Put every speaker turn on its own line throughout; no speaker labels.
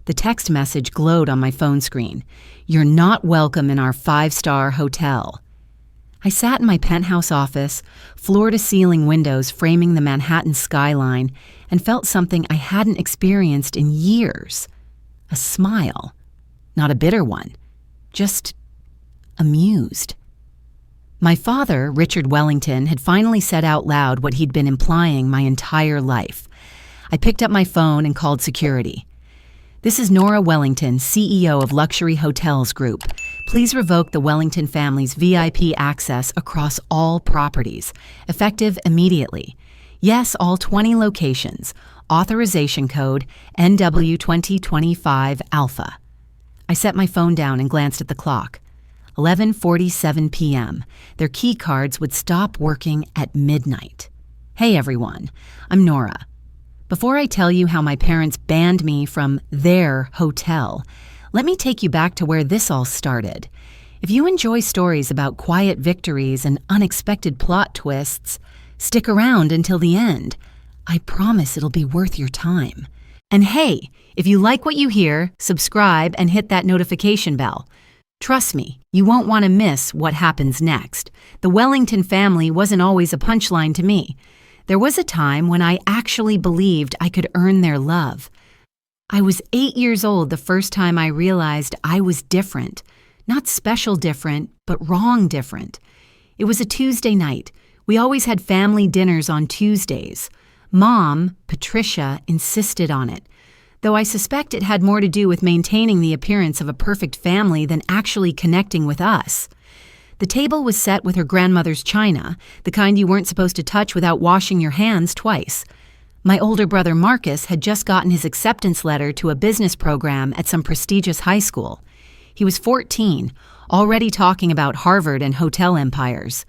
The text message glowed on my phone screen. "You're not welcome in our 5-star hotel." I sat in my penthouse office, floor-to-ceiling windows framing the Manhattan skyline, and felt something I hadn't experienced in years. A smile. Not a bitter one. Just amused. My father, Richard Wellington, had finally said out loud what he'd been implying my entire life. I picked up my phone and called security. "This is Nora Wellington, CEO of Luxury Hotels Group. Please revoke the Wellington family's VIP access across all properties, effective immediately. Yes, all 20 locations. Authorization code NW2025 Alpha." I set my phone down and glanced at the clock. 11:47 p.m. Their keycards would stop working at midnight. Hey everyone, I'm Nora. Before I tell you how my parents banned me from their hotel, let me take you back to where this all started. If you enjoy stories about quiet victories and unexpected plot twists, stick around until the end. I promise it'll be worth your time. And hey, if you like what you hear, subscribe and hit that notification bell. Trust me, you won't want to miss what happens next. The Wellington family wasn't always a punchline to me. There was a time when I actually believed I could earn their love. I was 8 years old the first time I realized I was different. Not special different, but wrong different. It was a Tuesday night. We always had family dinners on Tuesdays. Mom, Patricia, insisted on it, though I suspect it had more to do with maintaining the appearance of a perfect family than actually connecting with us. The table was set with her grandmother's china, the kind you weren't supposed to touch without washing your hands twice. My older brother Marcus had just gotten his acceptance letter to a business program at some prestigious high school. He was 14, already talking about Harvard and hotel empires.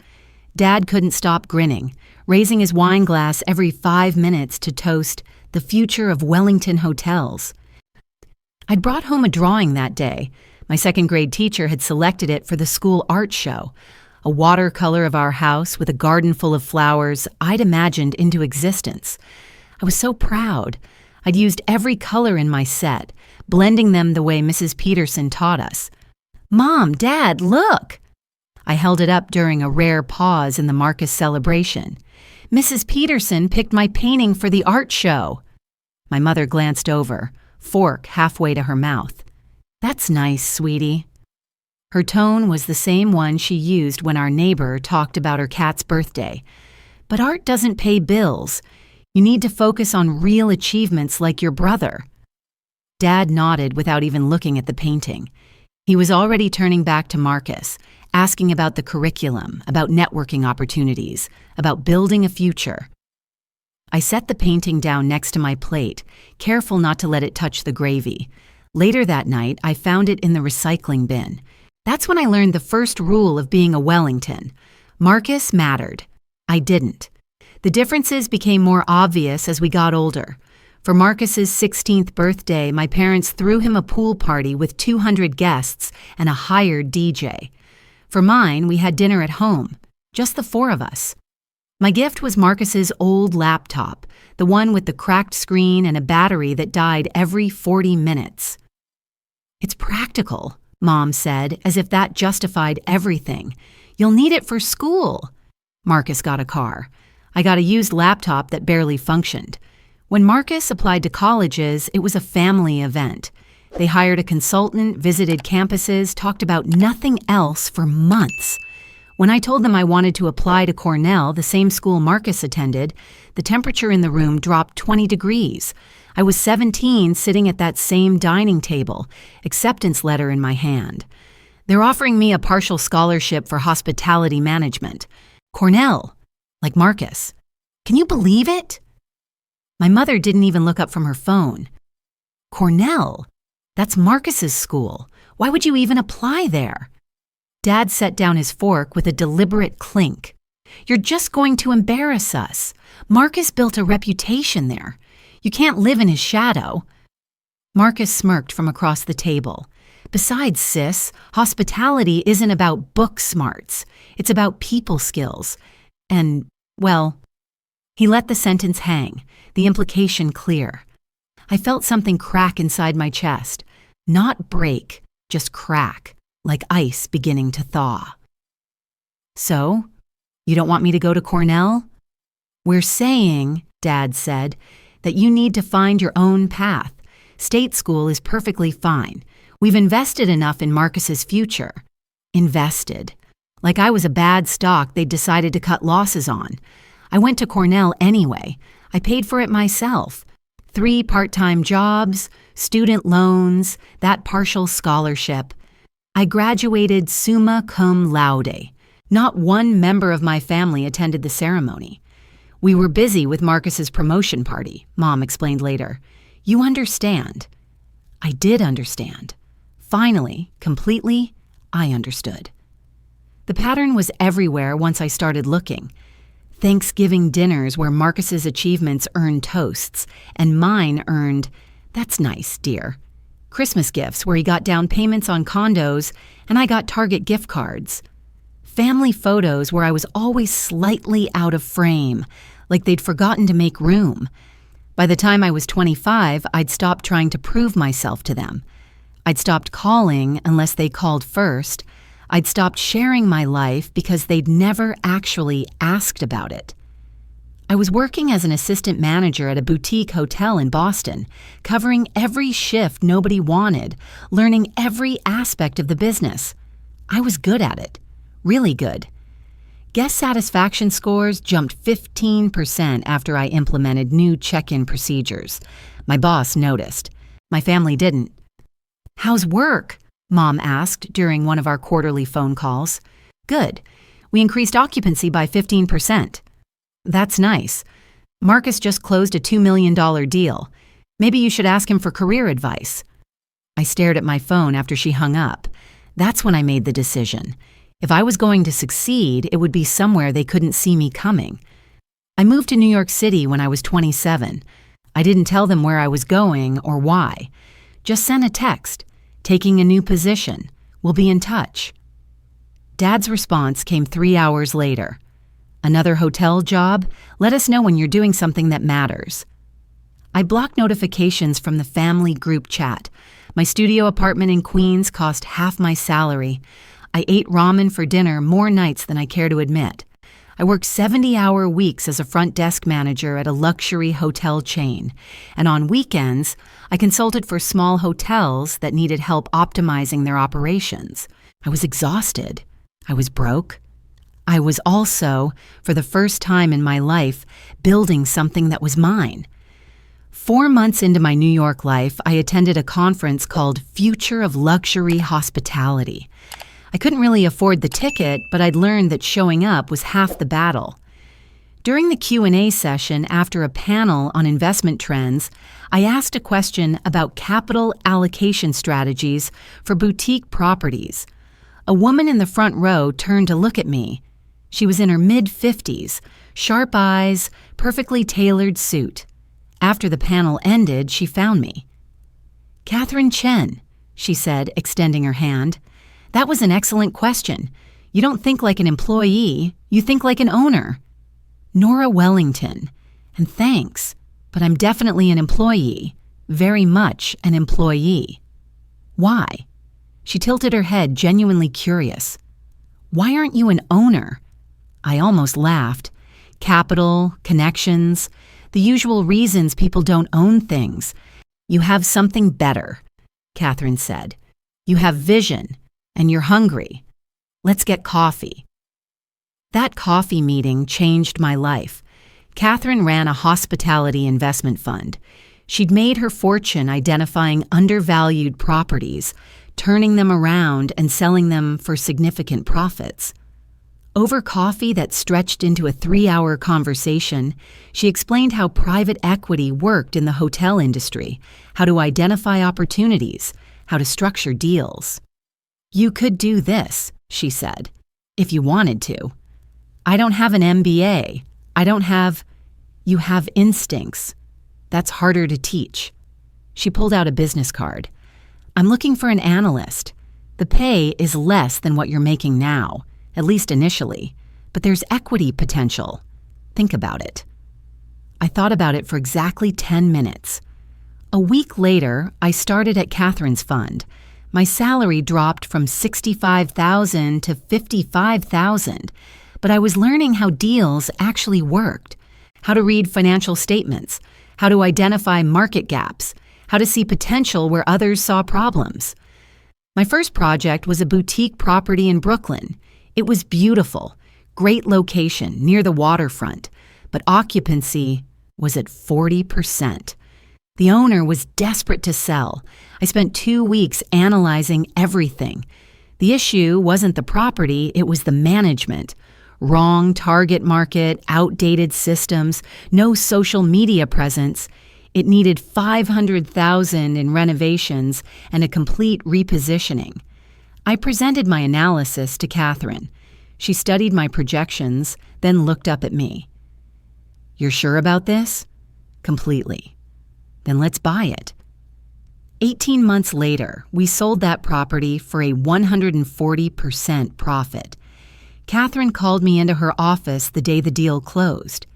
Dad couldn't stop grinning, raising his wine glass every 5 minutes to toast the future of Wellington hotels. I'd brought home a drawing that day. My second-grade teacher had selected it for the school art show, a watercolor of our house with a garden full of flowers I'd imagined into existence. I was so proud. I'd used every color in my set, blending them the way Mrs. Peterson taught us. "Mom, Dad, look!" I held it up during a rare pause in the Marcus celebration. "Mrs. Peterson picked my painting for the art show." My mother glanced over, fork halfway to her mouth. "That's nice, sweetie." Her tone was the same one she used when our neighbor talked about her cat's birthday. But art doesn't pay bills. You need to focus on real achievements like your brother. Dad nodded without even looking at the painting. He was already turning back to Marcus, asking about the curriculum, about networking opportunities, about building a future. I set the painting down next to my plate, careful not to let it touch the gravy. Later that night, I found it in the recycling bin. That's when I learned the first rule of being a Wellington. Marcus mattered. I didn't. The differences became more obvious as we got older. For Marcus's 16th birthday, my parents threw him a pool party with 200 guests and a hired DJ. For mine, we had dinner at home, just the 4 of us. My gift was Marcus's old laptop, the one with the cracked screen and a battery that died every 40 minutes. "It's practical," Mom said, as if that justified everything. "You'll need it for school." Marcus got a car. I got a used laptop that barely functioned. When Marcus applied to colleges, it was a family event. They hired a consultant, visited campuses, talked about nothing else for months. When I told them I wanted to apply to Cornell, the same school Marcus attended, the temperature in the room dropped 20 degrees. I was 17, sitting at that same dining table, acceptance letter in my hand. They're offering me a partial scholarship for hospitality management. Cornell, like Marcus. Can you believe it? My mother didn't even look up from her phone. Cornell? That's Marcus's school. Why would you even apply there? Dad set down his fork with a deliberate clink. You're just going to embarrass us. Marcus built a reputation there. You can't live in his shadow. Marcus smirked from across the table. Besides, sis, hospitality isn't about book smarts. It's about people skills. And, well, he let the sentence hang, the implication clear. I felt something crack inside my chest. Not break, just crack, like ice beginning to thaw. So, you don't want me to go to Cornell? We're saying, Dad said, that you need to find your own path. State school is perfectly fine. We've invested enough in Marcus's future. Invested. Like I was a bad stock they'd decided to cut losses on. I went to Cornell anyway. I paid for it myself. 3 part-time jobs, student loans, that partial scholarship. I graduated summa cum laude. Not one member of my family attended the ceremony. We were busy with Marcus's promotion party, Mom explained later. You understand. I did understand. Finally, completely, I understood. The pattern was everywhere once I started looking. Thanksgiving dinners where Marcus's achievements earned toasts, and mine earned, "That's nice, dear." Christmas gifts where he got down payments on condos, and I got Target gift cards. Family photos where I was always slightly out of frame, like they'd forgotten to make room. By the time I was 25, I'd stopped trying to prove myself to them. I'd stopped calling unless they called first. I'd stopped sharing my life because they'd never actually asked about it. I was working as an assistant manager at a boutique hotel in Boston, covering every shift nobody wanted, learning every aspect of the business. I was good at it. Really good. Guest satisfaction scores jumped 15% after I implemented new check-in procedures. My boss noticed. My family didn't. "How's work?" Mom asked during one of our quarterly phone calls. "Good. We increased occupancy by 15%. "That's nice. Marcus just closed a $2 million deal. Maybe you should ask him for career advice." I stared at my phone after she hung up. That's when I made the decision. If I was going to succeed, it would be somewhere they couldn't see me coming. I moved to New York City when I was 27. I didn't tell them where I was going or why. Just sent a text. "Taking a new position. We'll be in touch." Dad's response came 3 hours later. "Another hotel job? Let us know when you're doing something that matters." I blocked notifications from the family group chat. My studio apartment in Queens cost half my salary. I ate ramen for dinner more nights than I care to admit. I worked 70-hour weeks as a front desk manager at a luxury hotel chain, and on weekends, I consulted for small hotels that needed help optimizing their operations. I was exhausted. I was broke. I was also, for the first time in my life, building something that was mine. 4 months into my New York life, I attended a conference called Future of Luxury Hospitality. I couldn't really afford the ticket, but I'd learned that showing up was half the battle. During the Q&A session after a panel on investment trends, I asked a question about capital allocation strategies for boutique properties. A woman in the front row turned to look at me. She was in her mid-50s, sharp eyes, perfectly tailored suit. After the panel ended, she found me. "Catherine Chen," she said, extending her hand. "That was an excellent question. You don't think like an employee, you think like an owner." "Nora Wellington. And thanks, but I'm definitely an employee. Very much an employee." "Why?" She tilted her head, genuinely curious. "Why aren't you an owner?" I almost laughed. Capital, connections, the usual reasons people don't own things. "You have something better," Catherine said. "You have vision. And you're hungry. Let's get coffee." That coffee meeting changed my life. Catherine ran a hospitality investment fund. She'd made her fortune identifying undervalued properties, turning them around and selling them for significant profits. Over coffee that stretched into a 3-hour conversation, she explained how private equity worked in the hotel industry, how to identify opportunities, how to structure deals. "You could do this," she said, "if you wanted to. I don't have an MBA. You have instincts. That's harder to teach." She pulled out a business card. "I'm looking for an analyst. The pay is less than what you're making now, at least initially, but there's equity potential. Think about it." I thought about it for exactly 10 minutes. A week later, I started at Catherine's fund. My salary dropped from $65,000 to $55,000, but I was learning how deals actually worked, how to read financial statements, how to identify market gaps, how to see potential where others saw problems. My first project was a boutique property in Brooklyn. It was beautiful, great location near the waterfront, but occupancy was at 40%. The owner was desperate to sell. I spent 2 weeks analyzing everything. The issue wasn't the property, it was the management. Wrong target market, outdated systems, no social media presence. It needed $500,000 in renovations and a complete repositioning. I presented my analysis to Catherine. She studied my projections, then looked up at me. "You're sure about this?" "Completely." "Then let's buy it." 18 months later, we sold that property for a 140% profit. Catherine called me into her office the day the deal closed.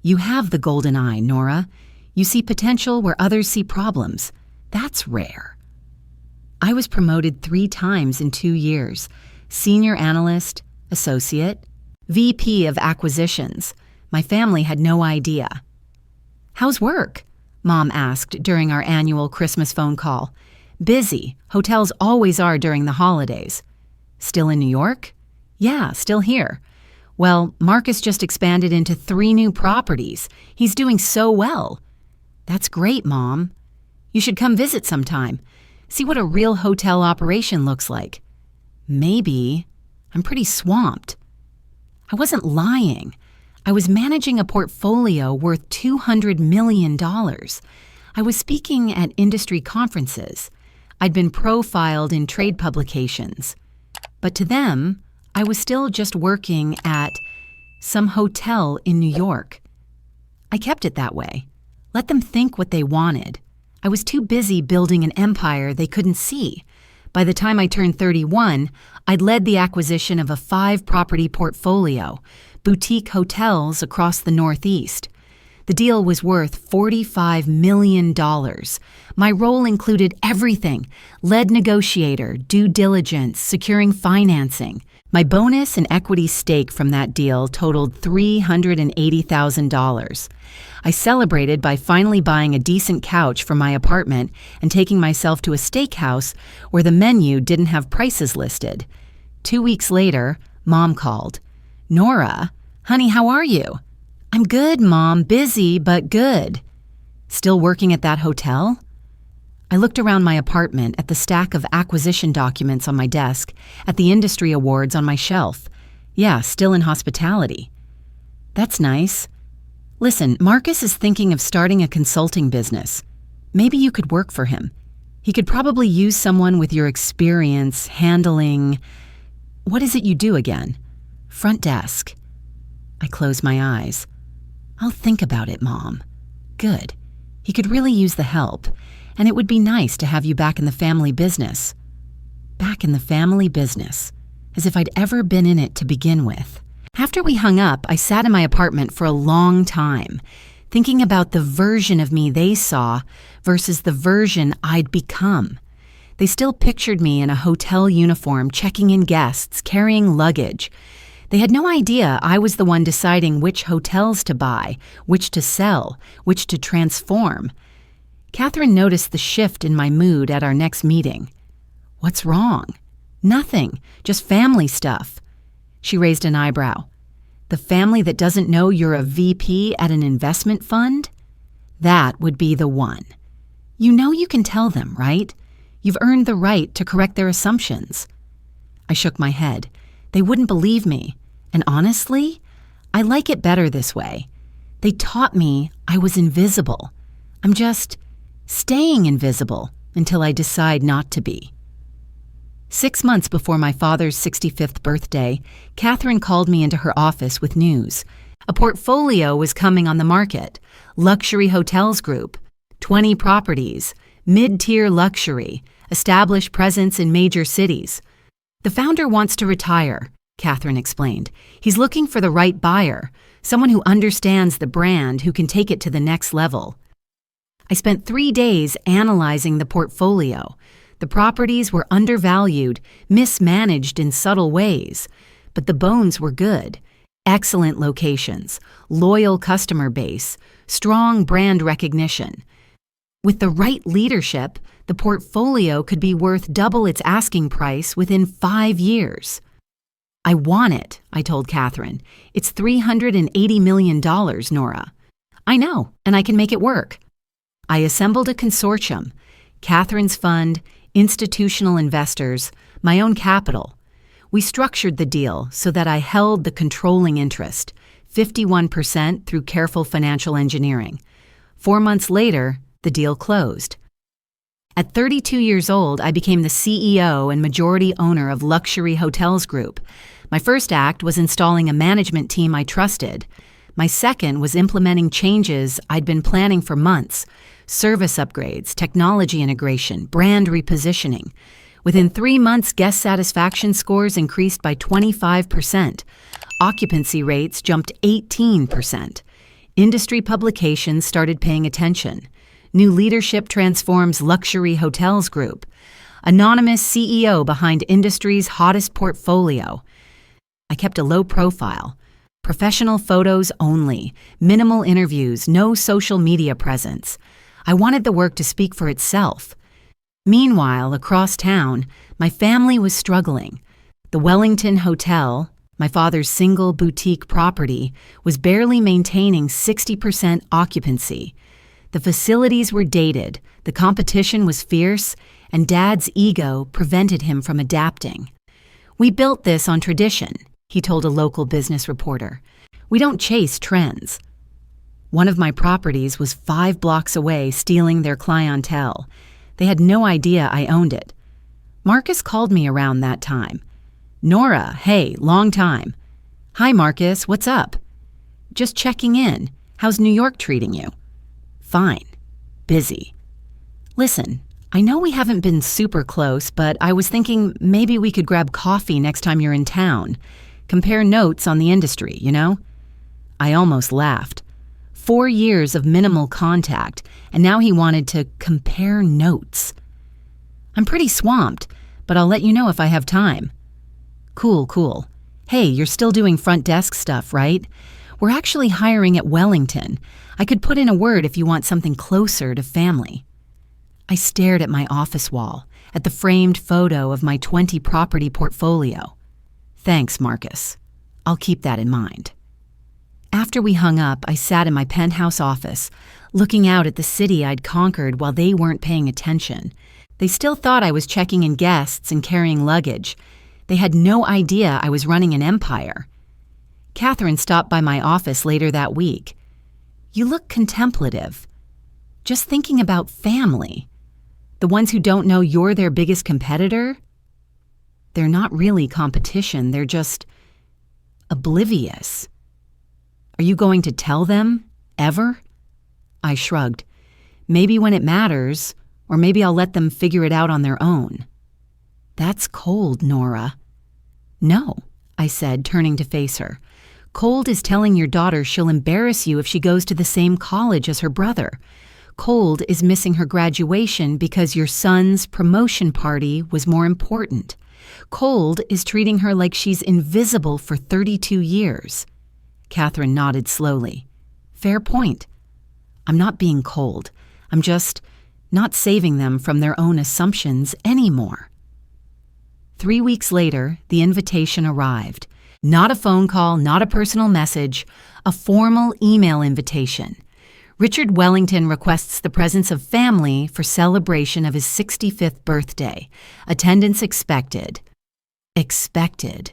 "You have the golden eye, Nora. You see potential where others see problems. That's rare." I was promoted 3 times in 2 years: senior analyst, associate, VP of acquisitions. My family had no idea. "How's work?" Mom asked during our annual Christmas phone call. "Busy. Hotels always are during the holidays." "Still in New York?" "Yeah, still here." "Well, Marcus just expanded into 3 new properties. He's doing so well." "That's great, Mom. You should come visit sometime. See what a real hotel operation looks like." "Maybe. I'm pretty swamped." I wasn't lying. I was managing a portfolio worth $200 million. I was speaking at industry conferences. I'd been profiled in trade publications. But to them, I was still just working at some hotel in New York. I kept it that way. Let them think what they wanted. I was too busy building an empire they couldn't see. By the time I turned 31, I'd led the acquisition of a 5-property portfolio, boutique hotels across the Northeast. The deal was worth $45 million. My role included everything: lead negotiator, due diligence, securing financing. My bonus and equity stake from that deal totaled $380,000. I celebrated by finally buying a decent couch for my apartment and taking myself to a steakhouse where the menu didn't have prices listed. 2 weeks later, Mom called. "Nora, honey, how are you?" "I'm good, Mom. Busy, but good." "Still working at that hotel?" I looked around my apartment at the stack of acquisition documents on my desk, at the industry awards on my shelf. "Yeah, still in hospitality." "That's nice. Listen, Marcus is thinking of starting a consulting business. Maybe you could work for him. He could probably use someone with your experience handling... What is it you do again?" "Front desk." I closed my eyes. "I'll think about it, Mom." "Good. He could really use the help. And it would be nice to have you back in the family business." Back in the family business. As if I'd ever been in it to begin with. After we hung up, I sat in my apartment for a long time, thinking about the version of me they saw versus the version I'd become. They still pictured me in a hotel uniform, checking in guests, carrying luggage. They had no idea I was the one deciding which hotels to buy, which to sell, which to transform. Catherine noticed the shift in my mood at our next meeting. "What's wrong?" "Nothing, just family stuff." She raised an eyebrow. "The family that doesn't know you're a VP at an investment fund? That would be the one. You know you can tell them, right? You've earned the right to correct their assumptions." I shook my head. They wouldn't believe me. And honestly, I like it better this way. They taught me I was invisible. I'm just staying invisible until I decide not to be. 6 months before my father's 65th birthday, Catherine called me into her office with news. A portfolio was coming on the market. Luxury Hotels Group, 20 properties, mid-tier luxury, established presence in major cities. "The founder wants to retire," Catherine explained. "He's looking for the right buyer, someone who understands the brand, who can take it to the next level." I spent 3 days analyzing the portfolio. The properties were undervalued, mismanaged in subtle ways, but the bones were good. Excellent locations, loyal customer base, strong brand recognition. With the right leadership, the portfolio could be worth double its asking price within 5 years. I want it, I told Catherine. It's $380 million, Nora. I know, and I can make it work. I assembled a consortium, Catherine's fund, institutional investors, my own capital. We structured the deal so that I held the controlling interest, 51% through careful financial engineering. 4 months later, the deal closed. At 32 years old, I became the CEO and majority owner of Luxury Hotels Group. My first act was installing a management team I trusted. My second was implementing changes I'd been planning for months: service upgrades, technology integration, brand repositioning. Within 3 months, guest satisfaction scores increased by 25%. Occupancy rates jumped 18%. Industry publications started paying attention. New leadership transforms Luxury Hotels Group. Anonymous CEO behind industry's hottest portfolio. I kept a low profile. Professional photos only, minimal interviews, no social media presence. I wanted the work to speak for itself. Meanwhile, across town, my family was struggling. The Wellington Hotel, my father's single boutique property, was barely maintaining 60% occupancy. The facilities were dated, the competition was fierce, and Dad's ego prevented him from adapting. "We built this on tradition," he told a local business reporter. "We don't chase trends." One of my properties was 5 blocks away, stealing their clientele. They had no idea I owned it. Marcus called me around that time. "Nora, hey, long time." "Hi, Marcus, what's up?" "Just checking in. How's New York treating you?" "Fine. Busy." "Listen, I know we haven't been super close, but I was thinking maybe we could grab coffee next time you're in town. Compare notes on the industry, you know?" I almost laughed. 4 years of minimal contact, and now he wanted to compare notes. "I'm pretty swamped, but I'll let you know if I have time." Cool. "Hey, you're still doing front desk stuff, right? We're actually hiring at Wellington. I could put in a word if you want something closer to family." I stared at my office wall, at the framed photo of my 20-property portfolio. "Thanks, Marcus. I'll keep that in mind." After we hung up, I sat in my penthouse office, looking out at the city I'd conquered while they weren't paying attention. They still thought I was checking in guests and carrying luggage. They had no idea I was running an empire. Catherine stopped by my office later that week. "You look contemplative. Just thinking about family. The ones who don't know you're their biggest competitor? They're not really competition, they're just oblivious. Are you going to tell them, ever?" I shrugged. "Maybe when it matters, or maybe I'll let them figure it out on their own." "That's cold, Nora." "No," I said, turning to face her. "Cold is telling your daughter she'll embarrass you if she goes to the same college as her brother. Cold is missing her graduation because your son's promotion party was more important. Cold is treating her like she's invisible for 32 years. Catherine nodded slowly. "Fair point. I'm not being cold. I'm just not saving them from their own assumptions anymore." 3 weeks later, the invitation arrived. Not a phone call, not a personal message, a formal email invitation. Richard Wellington requests the presence of family for celebration of his 65th birthday. Attendance expected. Expected,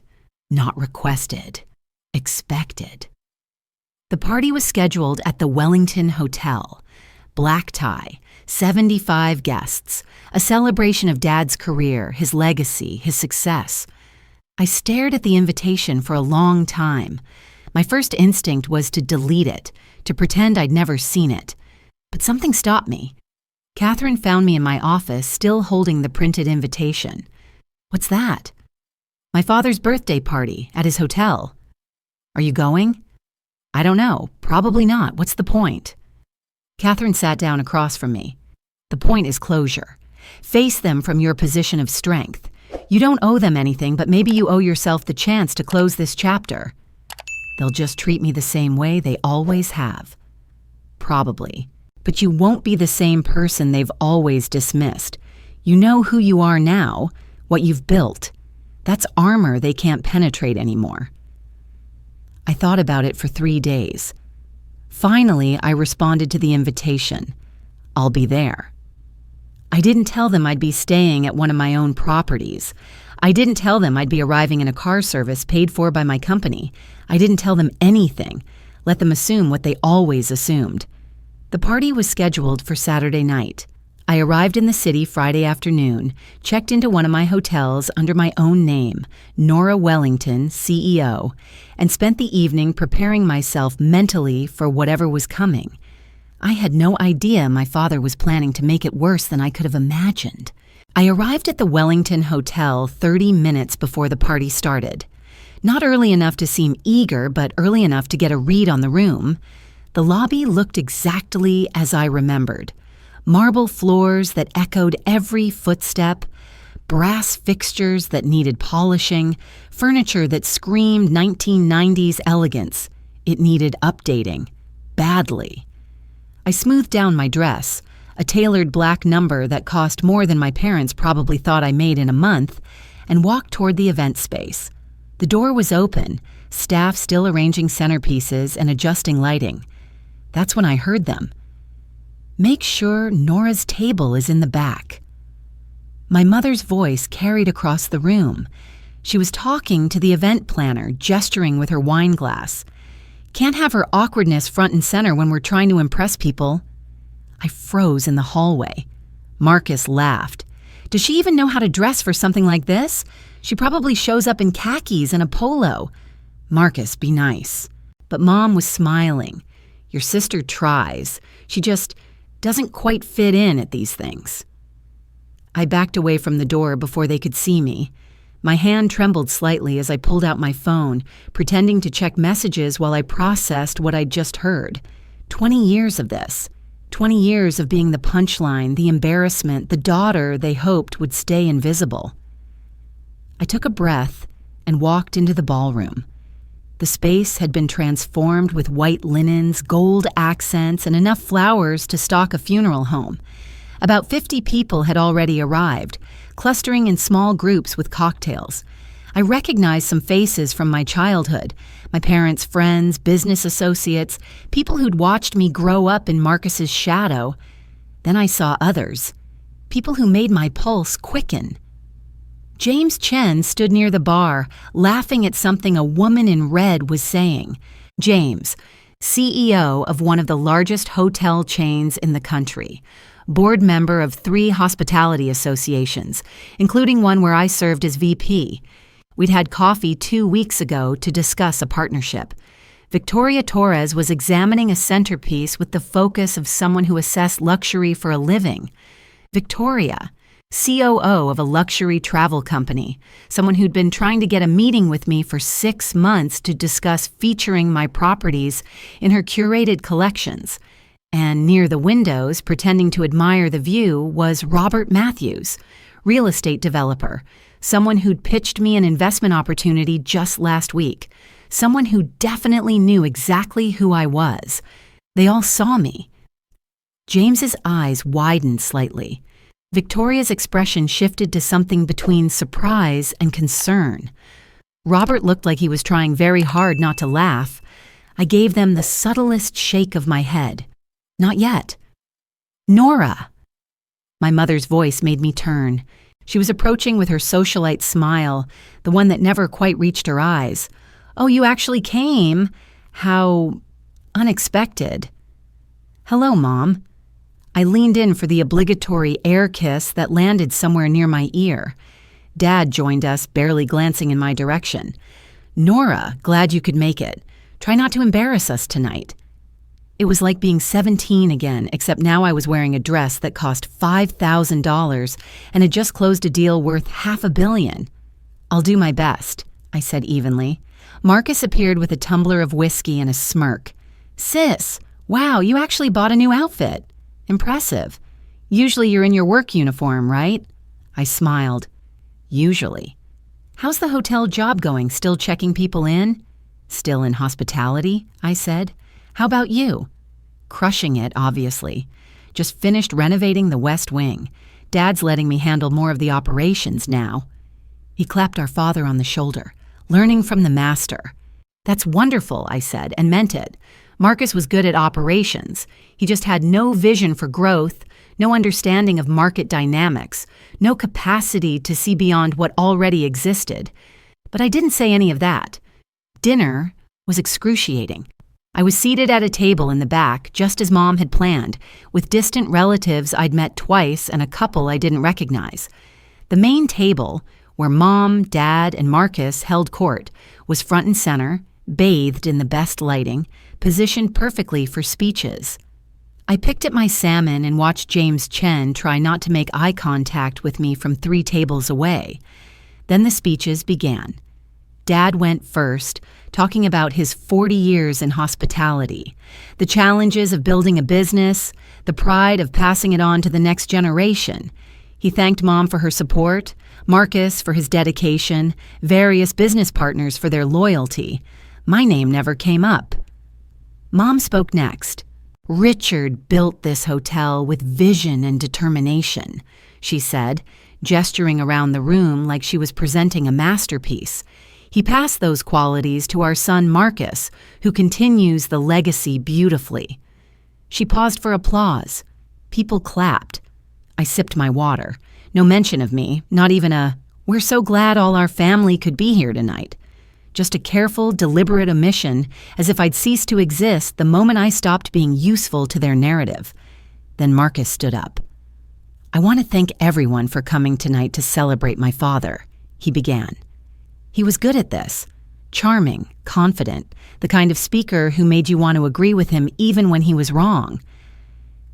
not requested. Expected. The party was scheduled at the Wellington Hotel. Black tie, 75 guests, a celebration of Dad's career, his legacy, his success. I stared at the invitation for a long time. My first instinct was to delete it, to pretend I'd never seen it. But something stopped me. Catherine found me in my office, still holding the printed invitation. "What's that?" "My father's birthday party at his hotel." "Are you going?" "I don't know. Probably not. What's the point?" Catherine sat down across from me. The point is closure. Face them from your position of strength. You don't owe them anything, but maybe you owe yourself the chance to close this chapter. They'll just treat me the same way they always have. Probably. But you won't be the same person they've always dismissed. You know who you are now, what you've built. That's armor they can't penetrate anymore. I thought about it for 3 days. Finally, I responded to the invitation. I'll be there. I didn't tell them I'd be staying at one of my own properties. I didn't tell them I'd be arriving in a car service paid for by my company. I didn't tell them anything. Let them assume what they always assumed. The party was scheduled for Saturday night. I arrived in the city Friday afternoon, checked into one of my hotels under my own name, Nora Wellington, CEO, and spent the evening preparing myself mentally for whatever was coming. I had no idea my father was planning to make it worse than I could have imagined. I arrived at the Wellington Hotel 30 minutes before the party started. Not early enough to seem eager, but early enough to get a read on the room. The lobby looked exactly as I remembered. Marble floors that echoed every footstep, brass fixtures that needed polishing, furniture that screamed 1990s elegance. It needed updating. Badly. I smoothed down my dress, a tailored black number that cost more than my parents probably thought I made in a month, and walked toward the event space. The door was open, staff still arranging centerpieces and adjusting lighting. That's when I heard them. Make sure Nora's table is in the back. My mother's voice carried across the room. She was talking to the event planner, gesturing with her wine glass. Can't have her awkwardness front and center when we're trying to impress people. I froze in the hallway. Marcus laughed. Does she even know how to dress for something like this? She probably shows up in khakis and a polo. Marcus, be nice. But Mom was smiling. Your sister tries. She just doesn't quite fit in at these things. I backed away from the door before they could see me. My hand trembled slightly as I pulled out my phone, pretending to check messages while I processed what I'd just heard. 20 years of this. 20 years of being the punchline, the embarrassment, the daughter they hoped would stay invisible. I took a breath and walked into the ballroom. The space had been transformed with white linens, gold accents, and enough flowers to stock a funeral home. About 50 people had already arrived, clustering in small groups with cocktails. I recognized some faces from my childhood, my parents' friends, business associates, people who'd watched me grow up in Marcus's shadow. Then I saw others, people who made my pulse quicken. James Chen stood near the bar, laughing at something a woman in red was saying. James, CEO of one of the largest hotel chains in the country, board member of 3 hospitality associations, including one where I served as VP. We'd had coffee 2 weeks ago to discuss a partnership. Victoria Torres was examining a centerpiece with the focus of someone who assessed luxury for a living. Victoria, COO of a luxury travel company, someone who'd been trying to get a meeting with me for 6 months to discuss featuring my properties in her curated collections. And near the windows, pretending to admire the view, was Robert Matthews, real estate developer, someone who'd pitched me an investment opportunity just last week, someone who definitely knew exactly who I was. They all saw me. James's eyes widened slightly. Victoria's expression shifted to something between surprise and concern. Robert looked like he was trying very hard not to laugh. I gave them the subtlest shake of my head. Not yet. Nora! My mother's voice made me turn. She was approaching with her socialite smile, the one that never quite reached her eyes. Oh, you actually came? How unexpected. Hello, Mom. I leaned in for the obligatory air kiss that landed somewhere near my ear. Dad joined us, barely glancing in my direction. Nora, glad you could make it. Try not to embarrass us tonight. It was like being 17 again, except now I was wearing a dress that cost $5,000 and had just closed a deal worth $500 million. I'll do my best, I said evenly. Marcus appeared with a tumbler of whiskey and a smirk. Sis, Wow, you actually bought a new outfit. Impressive. Usually you're in your work uniform, right? I smiled. Usually. How's the hotel job going? Still checking people in? Still in hospitality, I said. How about you? Crushing it, obviously. Just finished renovating the West Wing. Dad's letting me handle more of the operations now. He clapped our father on the shoulder. Learning from the master. That's wonderful, I said, and meant it. Marcus was good at operations. He just had no vision for growth, no understanding of market dynamics, no capacity to see beyond what already existed. But I didn't say any of that. Dinner was excruciating. I was seated at a table in the back, just as Mom had planned, with distant relatives I'd met twice and a couple I didn't recognize. The main table, where Mom, Dad, and Marcus held court, was front and center, bathed in the best lighting, positioned perfectly for speeches. I picked at my salmon and watched James Chen try not to make eye contact with me from 3 tables away. Then the speeches began. Dad went first, talking about his 40 years in hospitality, the challenges of building a business, the pride of passing it on to the next generation. He thanked Mom for her support, Marcus for his dedication, various business partners for their loyalty. My name never came up. Mom spoke next. Richard built this hotel with vision and determination, she said, gesturing around the room like she was presenting a masterpiece. He passed those qualities to our son Marcus, who continues the legacy beautifully. She paused for applause. People clapped. I sipped my water. No mention of me, not even a, "We're so glad all our family could be here tonight." Just a careful, deliberate omission, as if I'd ceased to exist the moment I stopped being useful to their narrative. Then Marcus stood up. "I want to thank everyone for coming tonight to celebrate my father," he began. He was good at this. Charming, confident, the kind of speaker who made you want to agree with him even when he was wrong.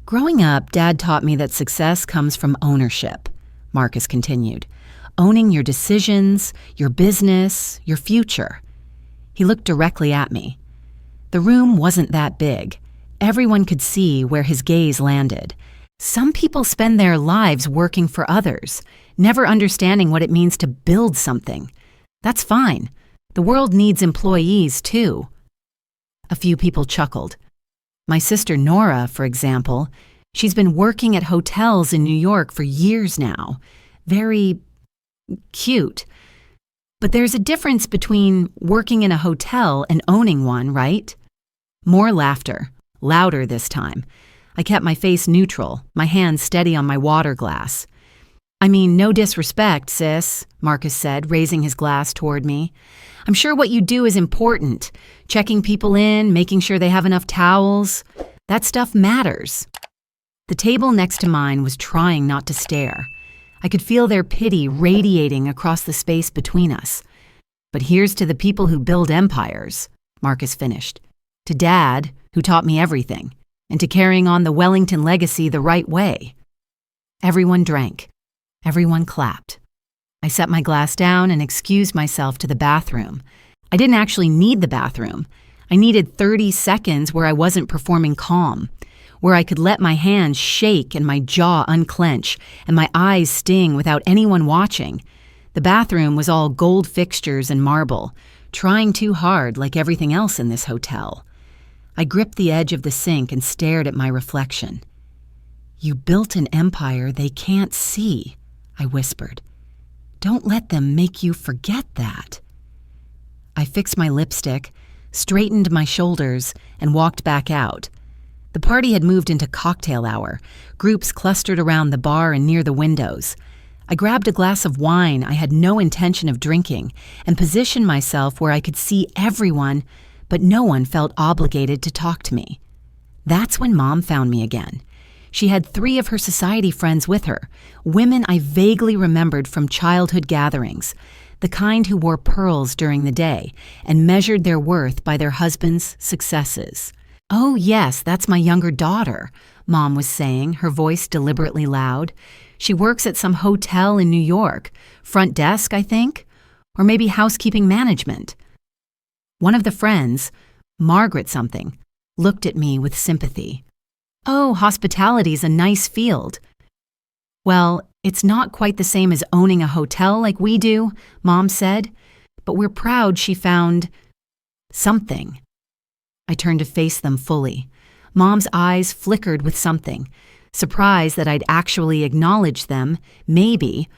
"Growing up, Dad taught me that success comes from ownership," Marcus continued. "Owning your decisions, your business, your future." He looked directly at me. The room wasn't that big. Everyone could see where his gaze landed. Some people spend their lives working for others, never understanding what it means to build something. That's fine. The world needs employees, too. A few people chuckled. My sister Nora, for example, she's been working at hotels in New York for years now. Very cute. But there's a difference between working in a hotel and owning one, right? More laughter, louder this time. I kept my face neutral, my hands steady on my water glass. "I mean, no disrespect, sis," Marcus said, raising his glass toward me. "I'm sure what you do is important. Checking people in, making sure they have enough towels. That stuff matters." The table next to mine was trying not to stare. I could feel their pity radiating across the space between us. "But here's to the people who build empires," Marcus finished. "To Dad, who taught me everything, and to carrying on the Wellington legacy the right way." Everyone drank. Everyone clapped. I set my glass down and excused myself to the bathroom. I didn't actually need the bathroom. I needed 30 seconds where I wasn't performing calm, where I could let my hands shake and my jaw unclench and my eyes sting without anyone watching. The bathroom was all gold fixtures and marble, trying too hard like everything else in this hotel. I gripped the edge of the sink and stared at my reflection. "You built an empire they can't see," I whispered. "Don't let them make you forget that." I fixed my lipstick, straightened my shoulders, and walked back out. The party had moved into cocktail hour, groups clustered around the bar and near the windows. I grabbed a glass of wine I had no intention of drinking and positioned myself where I could see everyone, but no one felt obligated to talk to me. That's when Mom found me again. She had 3 of her society friends with her, women I vaguely remembered from childhood gatherings, the kind who wore pearls during the day and measured their worth by their husbands' successes. "Oh, yes, that's my younger daughter," Mom was saying, her voice deliberately loud. "She works at some hotel in New York, front desk, I think, or maybe housekeeping management." One of the friends, Margaret something, looked at me with sympathy. "Oh, hospitality's a nice field." "Well, it's not quite the same as owning a hotel like we do," Mom said, "but we're proud she found something." I turned to face them fully. Mom's eyes flickered with something, surprise that I'd actually acknowledged them, maybe,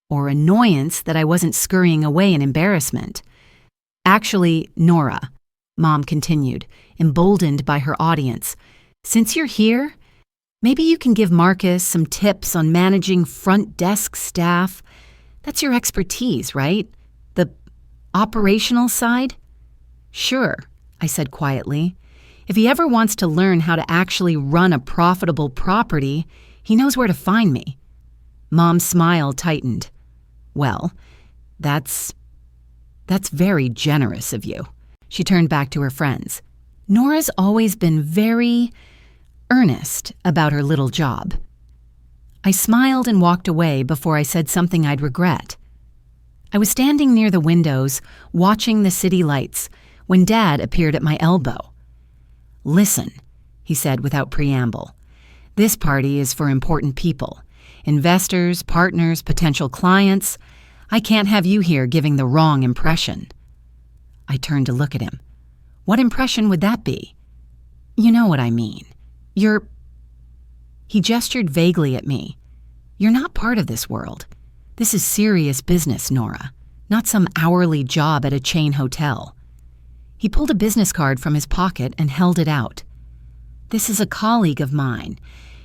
or annoyance that I wasn't scurrying away in embarrassment. "Actually, Nora," Mom continued, emboldened by her audience, "since you're here, maybe you can give Marcus some tips on managing front desk staff. That's your expertise, right? The operational side?" "Sure," I said quietly. "If he ever wants to learn how to actually run a profitable property, he knows where to find me." Mom's smile tightened. "Well, that's very generous of you." She turned back to her friends. "Nora's always been very earnest about her little job." I smiled and walked away before I said something I'd regret. I was standing near the windows, watching the city lights, when Dad appeared at my elbow. "Listen," he said without preamble. "This party is for important people. Investors, partners, potential clients. I can't have you here giving the wrong impression." I turned to look at him. "What impression would that be?" "You know what I mean. He gestured vaguely at me. "You're not part of this world. This is serious business, Nora, not some hourly job at a chain hotel." He pulled a business card from his pocket and held it out. "This is a colleague of mine.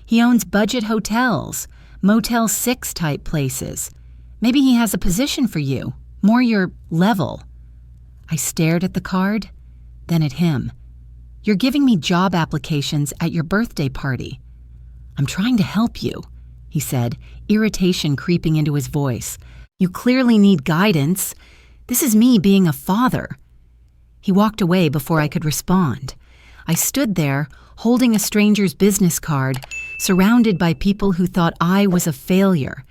He owns budget hotels, Motel 6 type places. Maybe he has a position for you, more your level." I stared at the card, then at him. "You're giving me job applications at your birthday party." "I'm trying to help you," he said, irritation creeping into his voice. "You clearly need guidance. This is me being a father." He walked away before I could respond. I stood there, holding a stranger's business card, surrounded by people who thought I was a failure,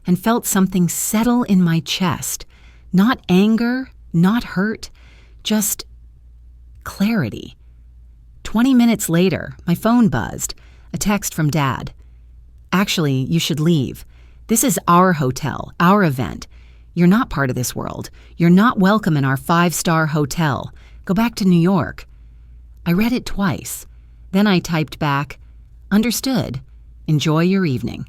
and felt something settle in my chest. Not anger, not hurt, just clarity. 20 minutes later, my phone buzzed, a text from Dad. "Actually, you should leave. This is our hotel, our event. You're not part of this world. You're not welcome in our 5-star hotel. Go back to New York." I read it twice. Then I typed back, "Understood. Enjoy your evening."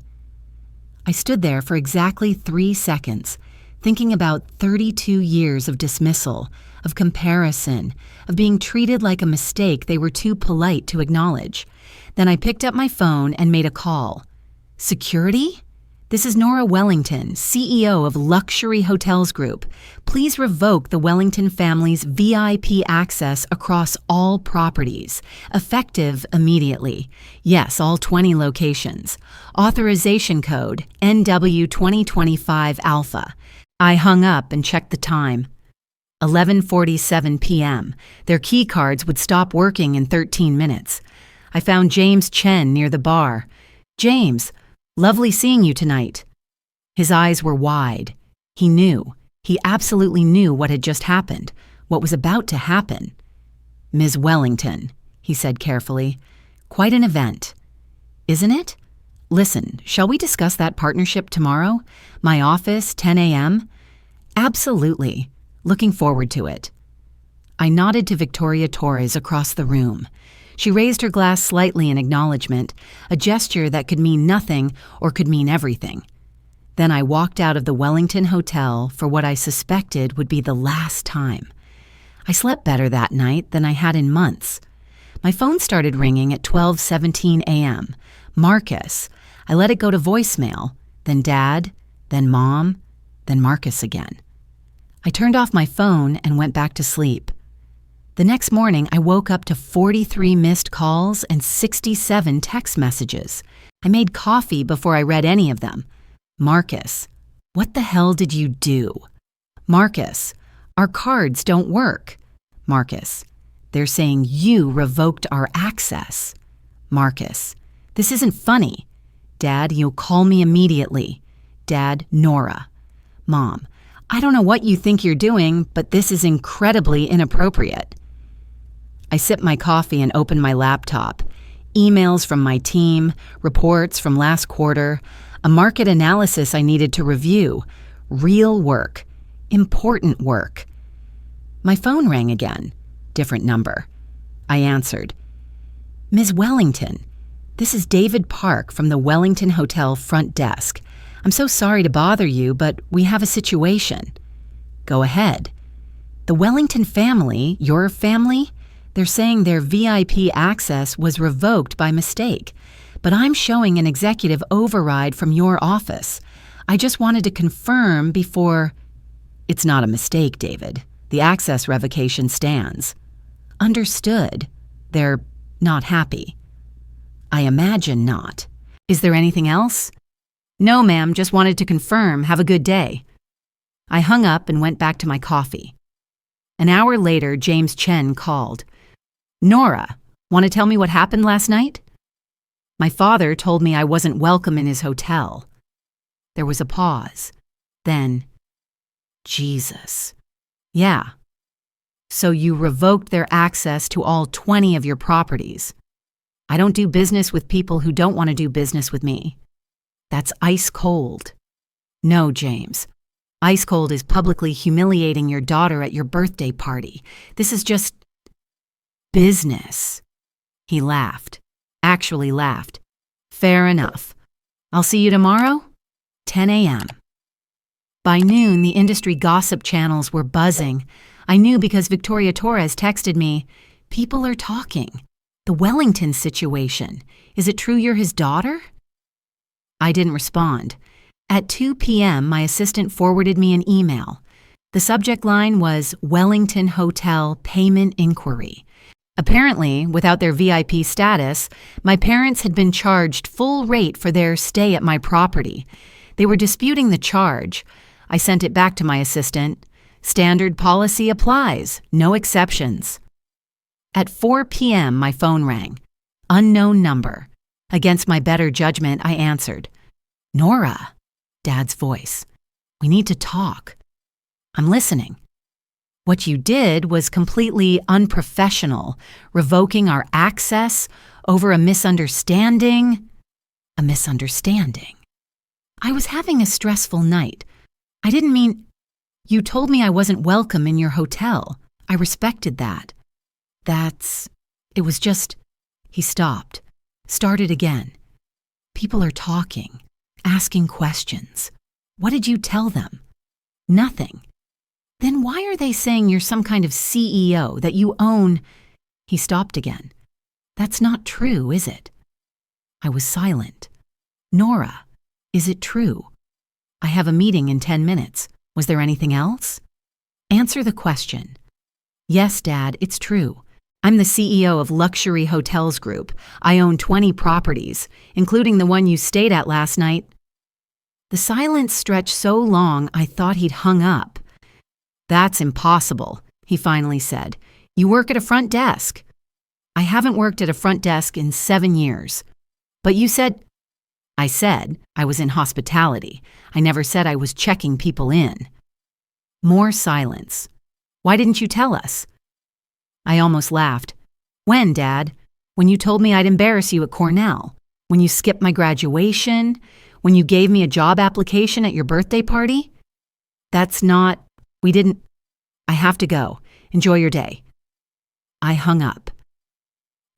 I stood there for exactly 3 seconds, thinking about 32 years of dismissal, of comparison, of being treated like a mistake they were too polite to acknowledge. Then I picked up my phone and made a call. "Security? This is Nora Wellington, CEO of Luxury Hotels Group. Please revoke the Wellington family's VIP access across all properties, effective immediately. Yes, all 20 locations. Authorization code NW2025 Alpha." I hung up and checked the time. 11:47 p.m. Their key cards would stop working in 13 minutes. I found James Chen near the bar. "James, lovely seeing you tonight." His eyes were wide. He knew. He absolutely knew what had just happened, what was about to happen. "Ms. Wellington," he said carefully. "Quite an event. Isn't it? Listen, shall we discuss that partnership tomorrow? My office, 10 a.m.? "Absolutely. Looking forward to it." I nodded to Victoria Torres across the room. She raised her glass slightly in acknowledgement, a gesture that could mean nothing or could mean everything. Then I walked out of the Wellington Hotel for what I suspected would be the last time. I slept better that night than I had in months. My phone started ringing at 12:17 a.m. Marcus. I let it go to voicemail, then Dad, then Mom, then Marcus again. I turned off my phone and went back to sleep. The next morning, I woke up to 43 missed calls and 67 text messages. I made coffee before I read any of them. "Marcus, what the hell did you do?" "Marcus, our cards don't work." "Marcus, they're saying you revoked our access." "Marcus, this isn't funny." "Dad, you'll call me immediately." "Dad, Nora." "Mom, I don't know what you think you're doing, but this is incredibly inappropriate." I sipped my coffee and opened my laptop. Emails from my team, reports from last quarter, a market analysis I needed to review. Real work. Important work. My phone rang again. Different number. I answered. Ms. Wellington, this is David Park from the Wellington Hotel front desk. I'm so sorry to bother you, but we have a situation. Go ahead. The Wellington family, your family, they're saying their VIP access was revoked by mistake, but I'm showing an executive override from your office. I just wanted to confirm before... It's not a mistake, David. The access revocation stands. Understood. They're not happy. I imagine not. Is there anything else? No, ma'am, just wanted to confirm. Have a good day. I hung up and went back to my coffee. An hour later, James Chen called. Nora, want to tell me what happened last night? My father told me I wasn't welcome in his hotel. There was a pause. Then, Jesus. Yeah. So you revoked their access to all 20 of your properties. I don't do business with people who don't want to do business with me. That's ice cold. No, James. Ice cold is publicly humiliating your daughter at your birthday party. This is just business. He laughed. Actually laughed. Fair enough. I'll see you tomorrow, 10 a.m. By noon, the industry gossip channels were buzzing. I knew because Victoria Torres texted me, people are talking. The Wellington situation. Is it true you're his daughter? I didn't respond. At 2 p.m., my assistant forwarded me an email. The subject line was Wellington Hotel Payment Inquiry. Apparently, without their VIP status, my parents had been charged full rate for their stay at my property. They were disputing the charge. I sent it back to my assistant. Standard policy applies, no exceptions. At 4 p.m., my phone rang. Unknown number. Against my better judgment, I answered. Nora, Dad's voice. We need to talk. I'm listening. What you did was completely unprofessional, revoking our access over a misunderstanding. A misunderstanding. I was having a stressful night. I didn't mean... You told me I wasn't welcome in your hotel. I respected that. It was just... He stopped. Started again. People are talking, asking questions. What did you tell them? Nothing. Then why are they saying you're some kind of CEO, that you own... He stopped again. That's not true, is it? I was silent. Nora, is it true? I have a meeting in 10 minutes. Was there anything else? Answer the question. Yes, Dad, it's true. I'm the CEO of Luxury Hotels Group. I own 20 properties, including the one you stayed at last night. The silence stretched so long I thought he'd hung up. That's impossible, he finally said. You work at a front desk. I haven't worked at a front desk in 7 years. But you said... I said I was in hospitality. I never said I was checking people in. More silence. Why didn't you tell us? I almost laughed. When, Dad? When you told me I'd embarrass you at Cornell? When you skipped my graduation? When you gave me a job application at your birthday party? That's not... We didn't... I have to go. Enjoy your day. I hung up.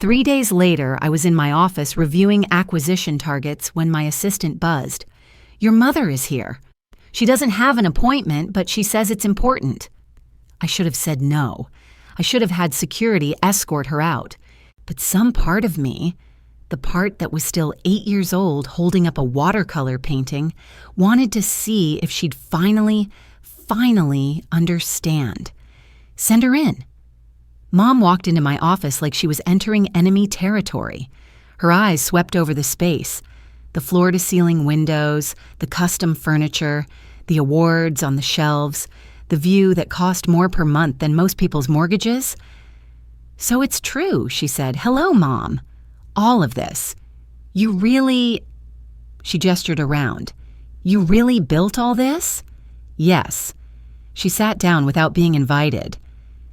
3 days later, I was in my office reviewing acquisition targets when my assistant buzzed. Your mother is here. She doesn't have an appointment, but she says it's important. I should have said no. I should have had security escort her out. But some part of me, the part that was still 8 years old holding up a watercolor painting, wanted to see if she'd finally understand. Send her in. Mom walked into my office like she was entering enemy territory. Her eyes swept over the space, the floor-to-ceiling windows, the custom furniture, the awards on the shelves, the view that cost more per month than most people's mortgages. So it's true, she said. Hello, Mom. All of this. You really... She gestured around. You really built all this? Yes. She sat down without being invited.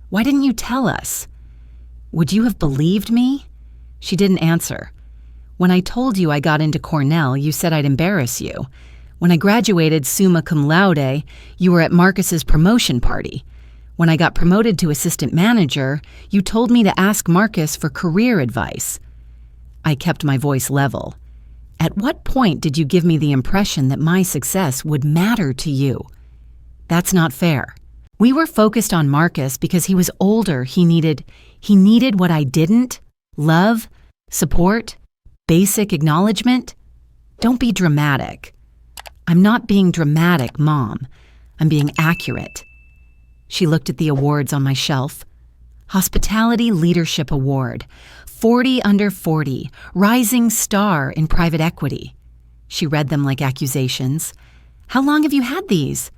Why didn't you tell us? Would you have believed me? She didn't answer. When I told you I got into Cornell, you said I'd embarrass you. When I graduated summa cum laude, you were at Marcus's promotion party. When I got promoted to assistant manager, you told me to ask Marcus for career advice. I kept my voice level. At what point did you give me the impression that my success would matter to you? That's not fair. We were focused on Marcus because he was older. He needed what I didn't. Love, support, basic acknowledgement. Don't be dramatic. I'm not being dramatic, Mom. I'm being accurate. She looked at the awards on my shelf. Hospitality Leadership Award, 40 under 40, Rising Star in Private Equity. She read them like accusations. How long have you had these?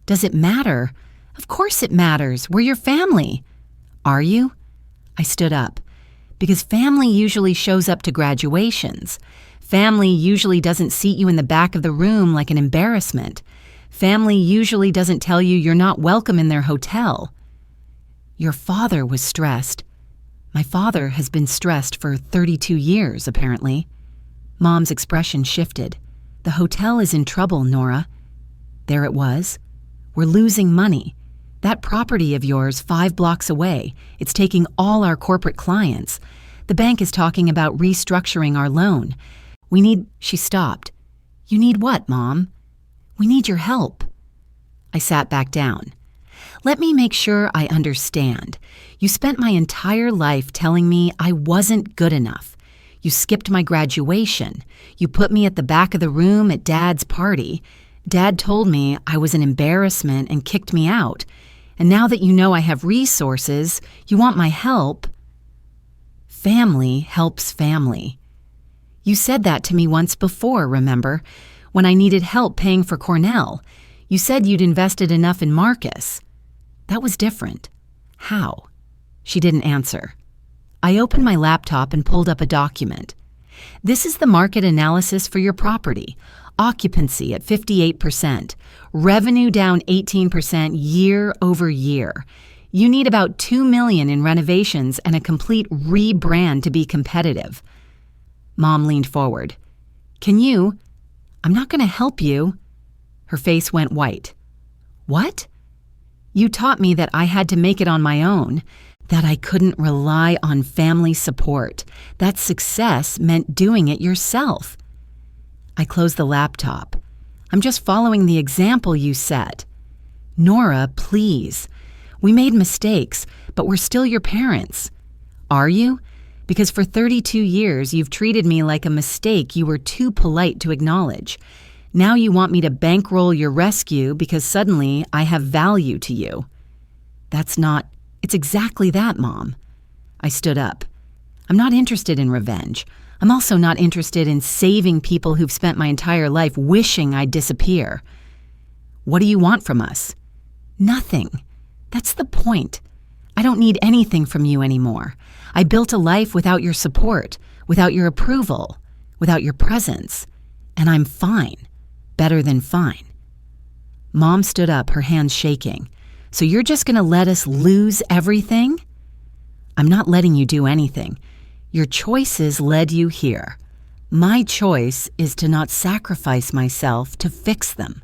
Does it matter? Of course it matters. We're your family. Are you? I stood up. Because family usually shows up to graduations. Family usually doesn't seat you in the back of the room like an embarrassment. Family usually doesn't tell you you're not welcome in their hotel. Your father was stressed. My father has been stressed for 32 years, apparently. Mom's expression shifted. The hotel is in trouble, Nora. There it was. We're losing money. That property of yours 5 blocks away, it's taking all our corporate clients. The bank is talking about restructuring our loan. She stopped. You need what, Mom? We need your help. I sat back down. Let me make sure I understand. You spent my entire life telling me I wasn't good enough. You skipped my graduation. You put me at the back of the room at Dad's party. Dad told me I was an embarrassment and kicked me out. And now that you know I have resources, you want my help. Family helps family. You said that to me once before, remember? When I needed help paying for Cornell. You said you'd invested enough in Marcus. That was different. How? She didn't answer. I opened my laptop and pulled up a document. This is the market analysis for your property. Occupancy at 58%. Revenue down 18% year over year. You need about $2 million in renovations and a complete rebrand to be competitive. Mom leaned forward. I'm not going to help you. Her face went white. What? You taught me that I had to make it on my own, that I couldn't rely on family support, that success meant doing it yourself. I closed the laptop. I'm just following the example you set. Nora, please. We made mistakes, but we're still your parents. Are you? Because for 32 years, you've treated me like a mistake you were too polite to acknowledge. Now you want me to bankroll your rescue because suddenly I have value to you. It's exactly that, Mom. I stood up. I'm not interested in revenge. I'm also not interested in saving people who've spent my entire life wishing I'd disappear. What do you want from us? Nothing. That's the point. I don't need anything from you anymore. I built a life without your support, without your approval, without your presence. And I'm fine. Better than fine. Mom stood up, her hands shaking. So you're just going to let us lose everything? I'm not letting you do anything. Your choices led you here. My choice is to not sacrifice myself to fix them.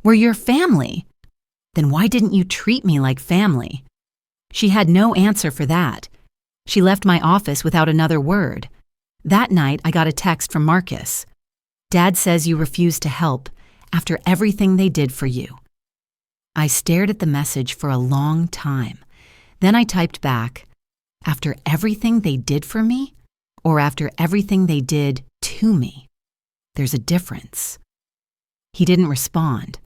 We're your family. Then why didn't you treat me like family? She had no answer for that. She left my office without another word. That night, I got a text from Marcus. Dad says you refused to help after everything they did for you. I stared at the message for a long time. Then I typed back, after everything they did for me, or after everything they did to me? There's a difference. He didn't respond.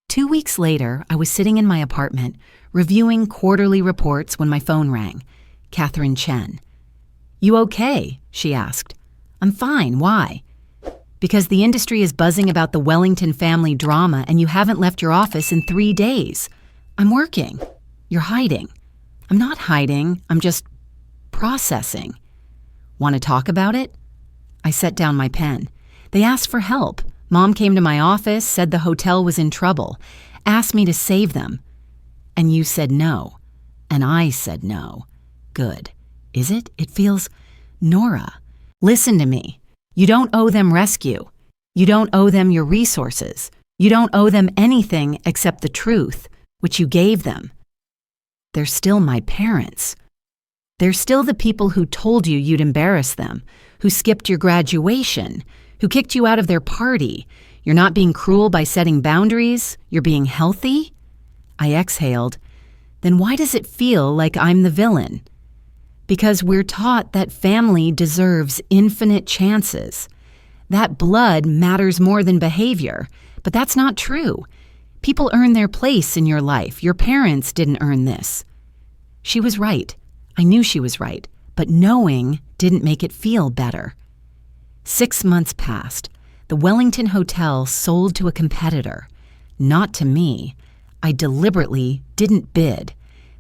2 weeks later, I was sitting in my apartment, reviewing quarterly reports when my phone rang. Catherine Chen. You okay? She asked. I'm fine. Why? Because the industry is buzzing about the Wellington family drama and you haven't left your office in 3 days. I'm working. You're hiding. I'm not hiding. I'm just processing. Want to talk about it? I set down my pen. They asked for help. Mom came to my office, said the hotel was in trouble, asked me to save them. And you said no. And I said no. Good. Is it? It feels, Nora, listen to me. You don't owe them rescue. You don't owe them your resources. You don't owe them anything except the truth, which you gave them. They're still my parents. They're still the people who told you you'd embarrass them, who skipped your graduation, who kicked you out of their party. You're not being cruel by setting boundaries. You're being healthy. I exhaled. Then why does it feel like I'm the villain? Because we're taught that family deserves infinite chances. That blood matters more than behavior, but that's not true. People earn their place in your life. Your parents didn't earn this. She was right. I knew she was right, but knowing didn't make it feel better. 6 months passed. The Wellington Hotel sold to a competitor. Not to me. I deliberately didn't bid.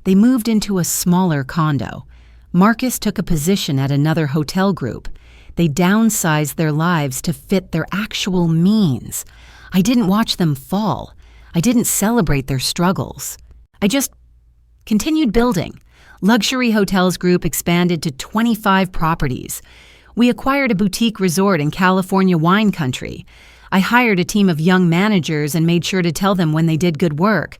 They moved into a smaller condo. Marcus took a position at another hotel group. They downsized their lives to fit their actual means. I didn't watch them fall. I didn't celebrate their struggles. I just continued building. Luxury Hotels Group expanded to 25 properties. We acquired a boutique resort in California wine country. I hired a team of young managers and made sure to tell them when they did good work.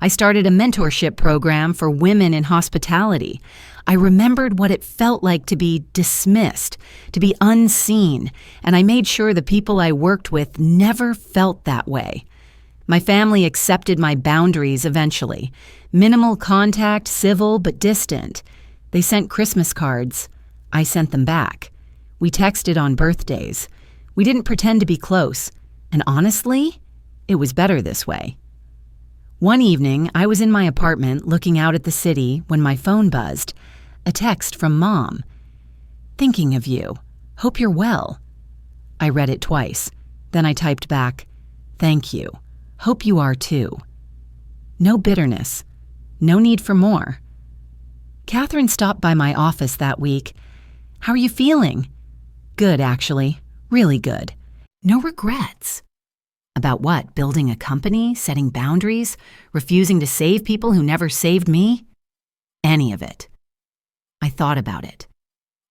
I started a mentorship program for women in hospitality. I remembered what it felt like to be dismissed, to be unseen, and I made sure the people I worked with never felt that way. My family accepted my boundaries eventually. Minimal contact, civil but distant. They sent Christmas cards. I sent them back. We texted on birthdays. We didn't pretend to be close. And honestly, it was better this way. One evening, I was in my apartment looking out at the city when my phone buzzed. A text from Mom. "Thinking of you. Hope you're well." I read it twice. Then I typed back, "Thank you. Hope you are too." No bitterness. No need for more. Catherine stopped by my office that week. "How are you feeling?" "Good, actually. Really good. No regrets." About what? Building a company? Setting boundaries? Refusing to save people who never saved me? Any of it. I thought about it.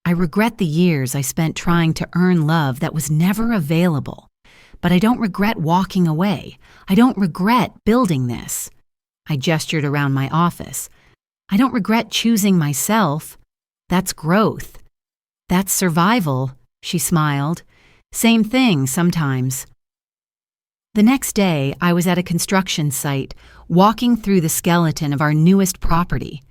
I regret the years I spent trying to earn love that was never available. But I don't regret walking away. I don't regret building this. I gestured around my office. I don't regret choosing myself. That's growth. That's survival, she smiled. Same thing sometimes. The next day, I was at a construction site, walking through the skeleton of our newest property.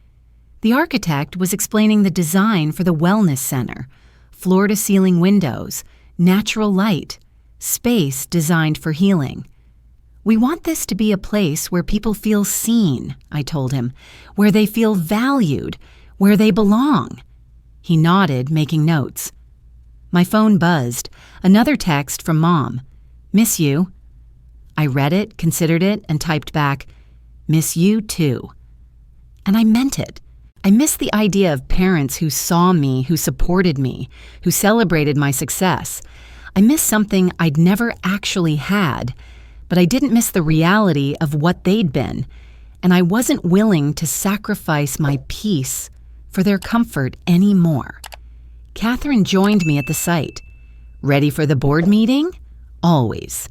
The architect was explaining the design for the wellness center, floor-to-ceiling windows, natural light, space designed for healing. "We want this to be a place where people feel seen," I told him, "where they feel valued, where they belong." He nodded, making notes. My phone buzzed. Another text from Mom. "Miss you." I read it, considered it, and typed back, "Miss you too." And I meant it. I missed the idea of parents who saw me, who supported me, who celebrated my success. I missed something I'd never actually had, but I didn't miss the reality of what they'd been, and I wasn't willing to sacrifice my peace for their comfort anymore. Catherine joined me at the site. "Ready for the board meeting?" "Always."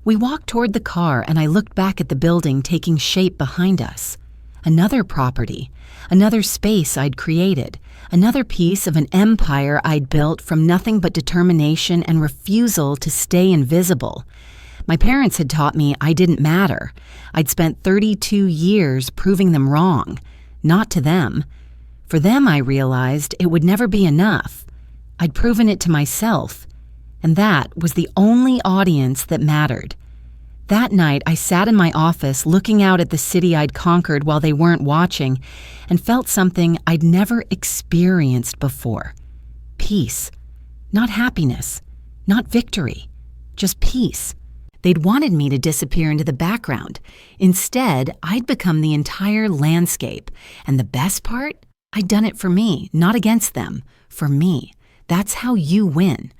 We walked toward the car, and I looked back at the building taking shape behind us. Another property, another space I'd created, another piece of an empire I'd built from nothing but determination and refusal to stay invisible. My parents had taught me I didn't matter. I'd spent 32 years proving them wrong, not to them. For them, I realized it would never be enough. I'd proven it to myself, and that was the only audience that mattered. That night, I sat in my office looking out at the city I'd conquered while they weren't watching and felt something I'd never experienced before. Peace. Not happiness. Not victory. Just peace. They'd wanted me to disappear into the background. Instead, I'd become the entire landscape. And the best part? I'd done it for me, not against them. For me. That's how you win.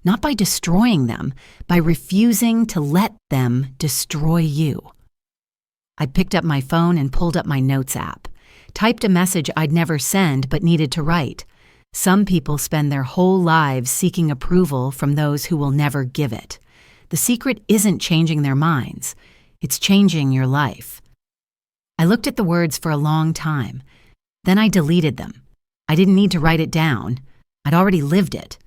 Not by destroying them, by refusing to let them destroy you. I picked up my phone and pulled up my notes app. typed a message I'd never send but needed to write. Some people spend their whole lives seeking approval from those who will never give it. The secret isn't changing their minds. It's changing your life. I looked at the words for a long time. Then I deleted them. I didn't need to write it down. I'd already lived it.